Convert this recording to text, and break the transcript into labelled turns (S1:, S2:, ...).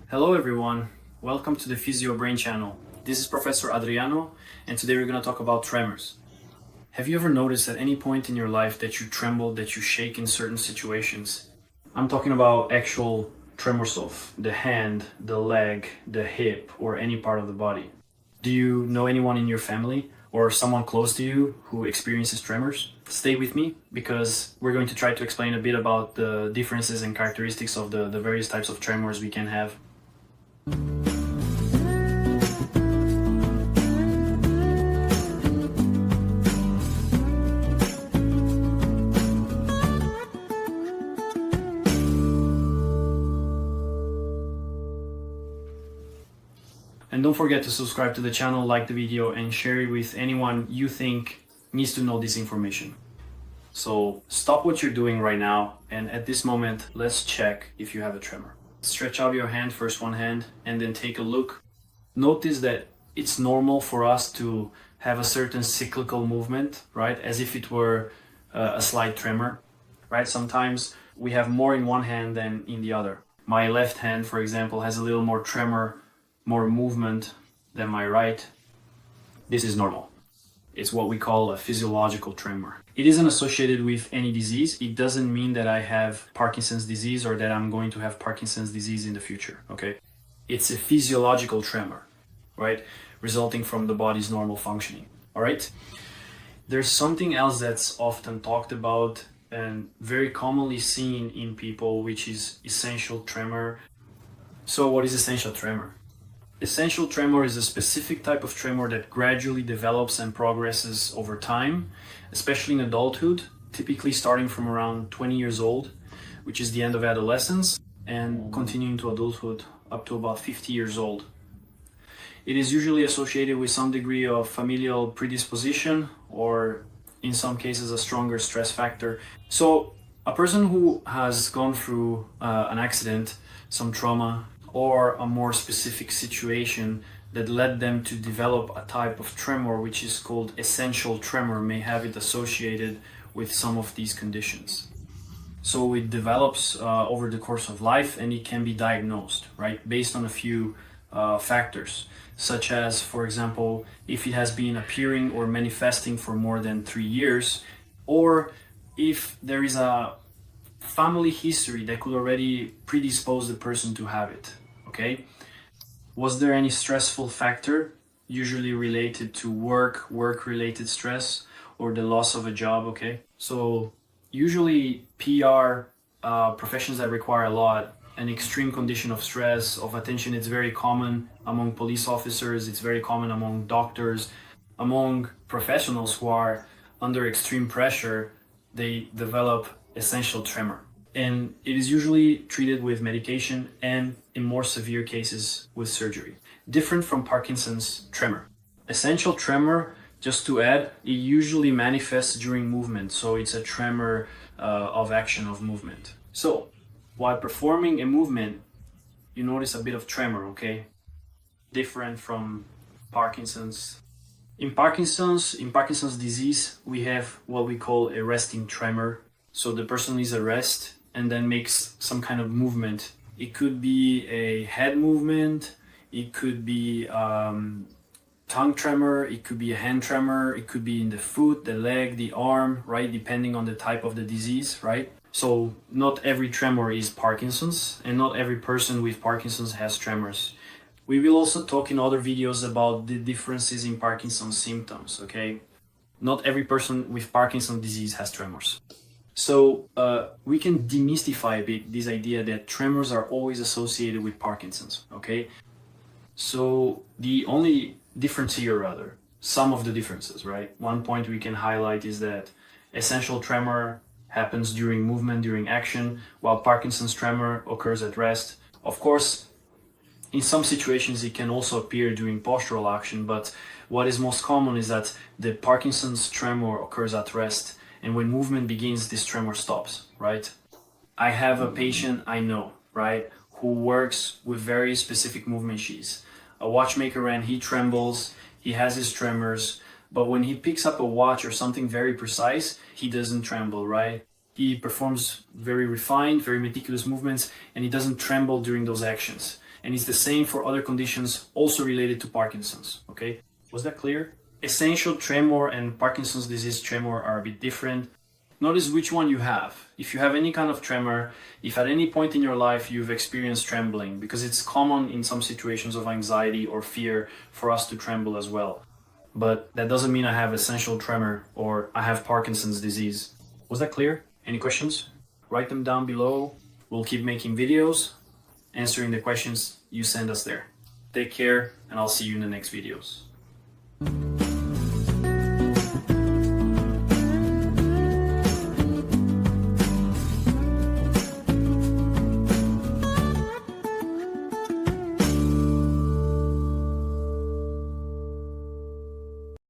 S1: Hello everyone, welcome to the physioBRAIN channel. This is Professor Adriano, and today we're going to talk about tremors. Have you ever noticed at any point in your life that you tremble, that you shake in certain situations? I'm talking about actual tremors of the hand, the leg, the hip, or any part of the body. Do you know anyone in your family or someone close to you who experiences tremors? Stay with me because we're going to try to explain a bit about the differences and characteristics of the various types of tremors we can have. And don't forget to subscribe to the channel, like the video, and share it with anyone you think needs to know this information. So stop what you're doing right now, and at this moment, let's check if you have a tremor. Stretch out your hand, first one hand, and then take a look. Notice that it's normal for us to have a certain cyclical movement, right? As if it were a slight tremor, right? Sometimes we have more in one hand than in the other. My left hand, for example, has a little more tremor, more movement than my right. This is normal. It's what we call a physiological tremor. It isn't associated with any disease. It doesn't mean that I have Parkinson's disease or that I'm going to have Parkinson's disease in the future, okay? It's a physiological tremor, right? Resulting from the body's normal functioning, all right? There's something else that's often talked about and very commonly seen in people, which is essential tremor. So what is essential tremor? Essential tremor is a specific type of tremor that gradually develops and progresses over time, especially in adulthood, typically starting from around 20 years old, which is the end of adolescence, and continuing to adulthood up to about 50 years old. It is usually associated with some degree of familial predisposition or in some cases a stronger stress factor. So a person who has gone through an accident, some trauma, or a more specific situation that led them to develop a type of tremor which is called essential tremor may have it associated with some of these conditions. So it develops over the course of life, and it can be diagnosed, right, based on a few factors, such as, for example, if it has been appearing or manifesting for more than 3 years, or if there is a family history that could already predispose the person to have it. Okay. Was there any stressful factor, usually related to work-related stress, or the loss of a job? Okay. So usually PR, professions that require a lot, an extreme condition of stress, of attention, it's very common among police officers, it's very common among doctors, among professionals who are under extreme pressure, they develop essential tremor. And it is usually treated with medication and in more severe cases with surgery. Different from Parkinson's tremor. Essential tremor, just to add, it usually manifests during movement. So it's a tremor of action of movement. So while performing a movement, you notice a bit of tremor, okay? Different from Parkinson's. In Parkinson's disease, we have what we call a resting tremor. So the person is at rest and then makes some kind of movement. It could be a head movement, it could be tongue tremor, it could be a hand tremor, it could be in the foot, the leg, the arm, right? Depending on the type of the disease, right? So not every tremor is Parkinson's, and not every person with Parkinson's has tremors. We will also talk in other videos about the differences in Parkinson's symptoms, okay? Not every person with Parkinson's disease has tremors. So we can demystify a bit this idea that tremors are always associated with Parkinson's, okay? So the only difference here, rather, some of the differences, right? One point we can highlight is that essential tremor happens during movement, during action, while Parkinson's tremor occurs at rest. Of course, in some situations it can also appear during postural action, but what is most common is that the Parkinson's tremor occurs at rest. And when movement begins, this tremor stops, right? I have a patient I know, right, who works with very specific movement. She's a watchmaker and he trembles, he has his tremors, but when he picks up a watch or something very precise, he doesn't tremble, right? He performs very refined, very meticulous movements, and he doesn't tremble during those actions. and it's the same for other conditions also related to Parkinson's. Okay, was that clear? Essential tremor and Parkinson's disease tremor are a bit different. Notice which one you have. If you have any kind of tremor, if at any point in your life you've experienced trembling, because it's common in some situations of anxiety or fear for us to tremble as well. But that doesn't mean I have essential tremor or I have Parkinson's disease. Was that clear? Any questions? Write them down below. We'll keep making videos, answering the questions you send us there. Take care, and I'll see you in the next videos.